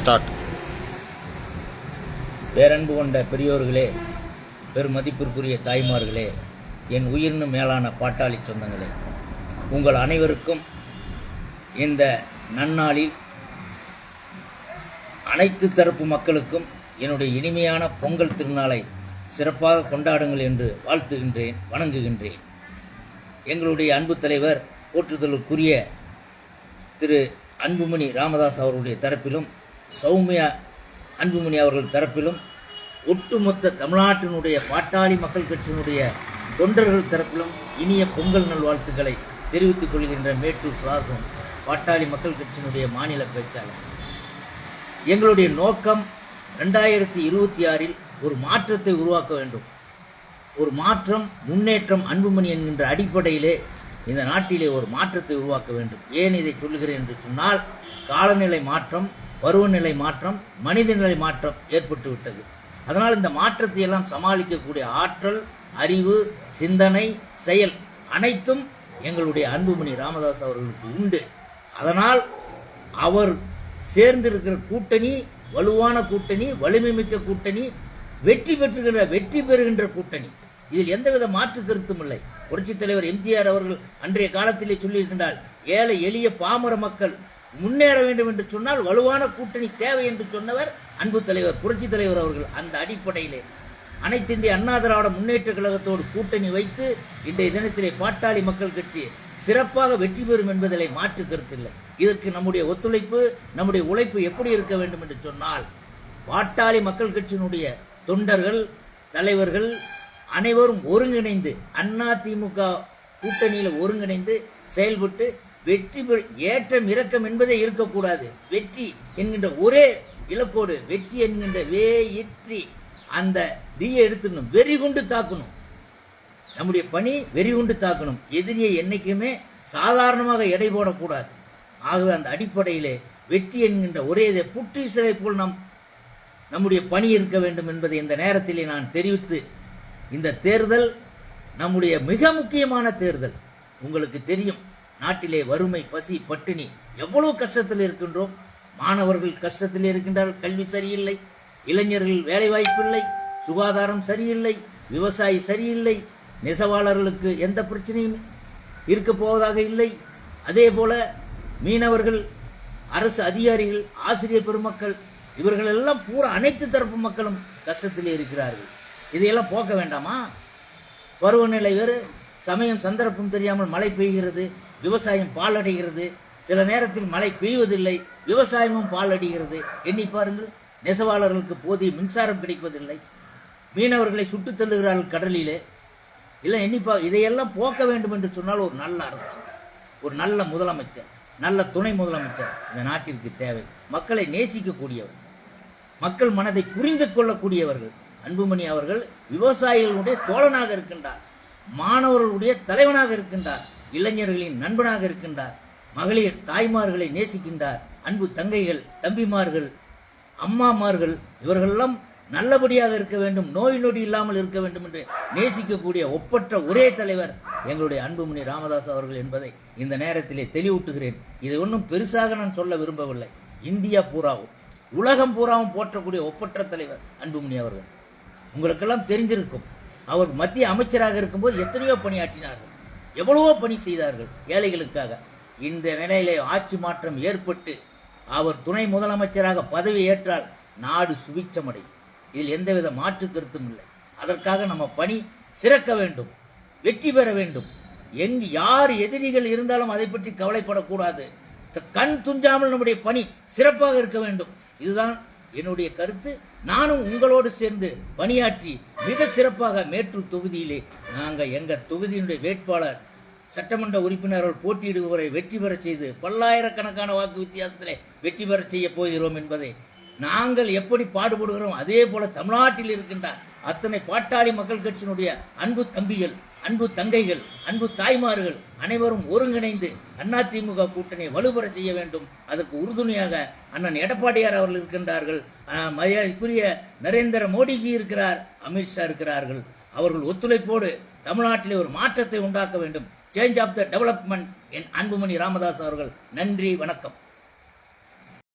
Start. பேரன்பு கொண்ட பெரியோர்களே, பெருமதிப்பிற்குரிய தாய்மார்களே, என் உயிரினும் மேலான பாட்டாளி சொந்தங்களே, உங்கள் அனைவருக்கும் இந்த நன்னாளில் அனைத்து தரப்பு மக்களுக்கும் என்னுடைய இனிமையான பொங்கல் திருநாளை சிறப்பாக கொண்டாடுங்கள் என்று வாழ்த்துகின்றேன், வணங்குகின்றேன். எங்களுடைய அன்பு தலைவர் போற்றுதலுக்குரிய திரு அன்புமணி ராமதாஸ் அவர்களுடைய தரப்பிலும், சௌமியா அன்புமணி அவர்கள் தரப்பிலும், ஒட்டுமொத்த தமிழ்நாட்டினுடைய பாட்டாளி மக்கள் கட்சியினுடைய தொண்டர்கள் தரப்பிலும் இனிய பொங்கல் நல்வாழ்த்துக்களை தெரிவித்துக் கொள்கின்ற மேட்டூர் சுவாசம் பாட்டாளி மக்கள் கட்சியினுடைய மாநில பேச்சாளர். எங்களுடைய நோக்கம் 2026 ஒரு மாற்றத்தை உருவாக்க வேண்டும். ஒரு மாற்றம், முன்னேற்றம், அன்புமணி என்கின்ற அடிப்படையிலே இந்த நாட்டிலே ஒரு மாற்றத்தை உருவாக்க வேண்டும். ஏன் இதை சொல்லுகிறேன் என்று சொன்னால், காலநிலை மாற்றம், பருவநிலை மாற்றம், மனிதநிலை மாற்றம் ஏற்பட்டு விட்டது. அதனால் இந்த மாற்றத்தை எல்லாம் சமாளிக்கக்கூடிய ஆற்றல், அறிவு, சிந்தனை, செயல் அனைத்தும் எங்களுடைய அன்புமணி ராமதாஸ் அவர்களுக்கு உண்டு. அதனால் அவர் சேர்ந்திருக்கிற கூட்டணி வலுவான கூட்டணி, வலிமை மிக்க கூட்டணி, வெற்றி பெறுகின்ற கூட்டணி. இதில் எந்தவித மாற்று கருத்தும் இல்லை. புரட்சித் தலைவர் எம்ஜிஆர் அவர்கள் அன்றைய காலத்திலே சொல்லியிருக்கின்றார், ஏழை எளிய பாமர மக்கள் முன்னேற வேண்டும் என்று சொன்னால் வலுவான கூட்டணி தேவை என்று சொன்னவர் அன்பு தலைவர் புரட்சித் தலைவர் அவர்கள். அந்த அடிப்படையிலே அனைத்து இந்திய அண்ணா திராவிட முன்னேற்ற கழகத்தோடு கூட்டணி வைத்து இன்றைய தினத்திலே பாட்டாளி மக்கள் கட்சி சிறப்பாக வெற்றி பெறும் என்பதிலே மாற்று கருத்தில்லை. இதற்கு நம்முடைய ஒத்துழைப்பு, நம்முடைய உழைப்பு எப்படி இருக்க வேண்டும் என்று சொன்னால், பாட்டாளி மக்கள் கட்சியினுடைய தொண்டர்கள், தலைவர்கள் அனைவரும் ஒருங்கிணைந்து அதிமுக கூட்டணியில் ஒருங்கிணைந்து செயல்பட்டு வெற்றி ஏற்றம் இறக்கம் என்பதே இருக்கக்கூடாது. வெற்றி என்கின்ற ஒரே இலக்கோடு, வெற்றி என்கின்ற வெற்றி அந்த தீயை எடுத்துடணும், வெறி கொண்டு தாக்கணும். நம்முடைய பணி வெறி கொண்டு தாக்கணும். எதிரியை என்னைக்குமே சாதாரணமாக எடை போடக்கூடாது. ஆகவே அந்த அடிப்படையிலே வெற்றி என்கின்ற ஒரே புற்றி சிலை போல் நம்முடைய பணி இருக்க வேண்டும் என்பதை இந்த நேரத்திலே நான் தெரிவித்து, இந்த தேர்தல் நம்முடைய மிக முக்கியமான தேர்தல். உங்களுக்கு தெரியும், நாட்டிலே வறுமை, பசி, பட்டினி, எவ்வளவு கஷ்டத்தில் இருக்கின்றோம். மாணவர்கள் கஷ்டத்தில் இருக்கின்றார்கள், கல்வி சரியில்லை, இளைஞர்கள் வேலை வாய்ப்பு இல்லை, சுகாதாரம் சரியில்லை, விவசாயி சரியில்லை, நெசவாளர்களுக்கு எந்த பிரச்சனையும் இருக்க போவதாக இல்லை. அதே போல மீனவர்கள், அரசு அதிகாரிகள், ஆசிரியர் பெருமக்கள், இவர்கள் எல்லாம் பூரா அனைத்து தரப்பு மக்களும் கஷ்டத்திலே இருக்கிறார்கள். இதையெல்லாம் போக்க வேண்டாமா? பருவநிலை வேறு, சமயம் சந்தர்ப்பம் தெரியாமல் மழை பெய்கிறது, விவசாயம் பாலடைகிறது. சில நேரத்தில் மழை பெய்வதில்லை, விவசாயமும் பாலடைகிறது. எண்ணி பாருங்கள், நெசவாளர்களுக்கு போதிய மின்சாரம் கிடைப்பதில்லை, மீனவர்களை சுட்டுத் தள்ளுகிறார்கள் கடலிலே. இல்லை இதையெல்லாம் போக்க வேண்டும் என்று சொன்னால் ஒரு நல்ல அரசாங்கம், ஒரு நல்ல முதலமைச்சர், நல்ல துணை முதலமைச்சர் இந்த நாட்டிற்கு தேவை. மக்களை நேசிக்கக்கூடியவர், மக்கள் மனதை புரிந்து கொள்ளக்கூடியவர்கள். அன்புமணி அவர்கள் விவசாயிகளுடைய தோழனாக இருக்கின்றார், மாணவர்களுடைய தலைவனாக இருக்கின்றார், இளைஞர்களின் நண்பனாக இருக்கின்றார், மகளிர் தாய்மார்களை நேசிக்கின்றார், அன்பு தங்கைகள், தம்பிமார்கள், அம்மாமார்கள் இவர்களெல்லாம் நல்லபடியாக இருக்க வேண்டும், நோய் நொடி இல்லாமல் இருக்க வேண்டும் என்று நேசிக்கக்கூடிய ஒப்பற்ற ஒரே தலைவர் எங்களுடைய அன்புமணி ராமதாஸ் அவர்கள் என்பதை இந்த நேரத்திலே தெளிவூட்டுகிறேன். இதை ஒன்றும் பெருசாக நான் சொல்ல விரும்பவில்லை. இந்தியா பூராவும், உலகம் பூராவும் போற்றக்கூடிய ஒப்பற்ற தலைவர் அன்புமணி அவர்கள். உங்களுக்கெல்லாம் தெரிஞ்சிருக்கும், அவர் மத்திய அமைச்சராக இருக்கும்போது எத்தனையோ பணியாற்றினார்கள், எவ்வளவோ பணி செய்தார்கள் ஏழைகளுக்காக. இந்த நிலையிலே ஆட்சி மாற்றம் ஏற்பட்டு அவர் துணை முதலமைச்சராக பதவி ஏற்றால் நாடு சுபிட்சமடையும். இதில் எந்தவித மாற்று கருத்தும் இல்லை. அதற்காக நம்ம பணி சிறக்க வேண்டும், வெற்றி பெற வேண்டும். யார் எதிரிகள் இருந்தாலும் அதை பற்றி கவலைப்படக்கூடாது. கண் துஞ்சாமல் நம்முடைய பணி சிறப்பாக இருக்க வேண்டும். இதுதான் என்னுடைய கருத்து. நானும் உங்களோடு சேர்ந்து பணியாற்றி மிக சிறப்பாக மேட்டூர் தொகுதியிலே நாங்கள் எங்கள் தொகுதியினுடைய வேட்பாளர் சட்டமன்ற உறுப்பினர்கள் போட்டியிடுவரை வெற்றி பெற செய்து பல்லாயிரக்கணக்கான வாக்கு வித்தியாசத்திலே வெற்றி பெற செய்ய போகிறோம் என்பதை நாங்கள் எப்படி பாடுபடுகிறோம், அதே போல தமிழ்நாட்டில் இருக்கின்ற அத்தனை பாட்டாளி மக்கள் கட்சியினுடைய அன்பு தம்பிகள், அன்பு தங்கைகள், அன்பு தாய்மார்கள் அனைவரும் ஒருங்கிணைந்து அதிமுக கூட்டணியை வலுப்பெற செய்ய வேண்டும். அதற்கு உறுதுணையாக அண்ணன் எடப்பாடியார் அவர்கள் இருக்கின்றார்கள், மரியாதைக்குரிய நரேந்திர மோடிஜி இருக்கிறார், அமித்ஷா இருக்கிறார்கள். அவர்கள் ஒத்துழைப்போடு தமிழ்நாட்டிலே ஒரு மாற்றத்தை உண்டாக்க வேண்டும். சேஞ்ச் ஆஃப் த டெவலப்மெண்ட் என் அன்புமணி ராமதாஸ் அவர்கள். நன்றி, வணக்கம்.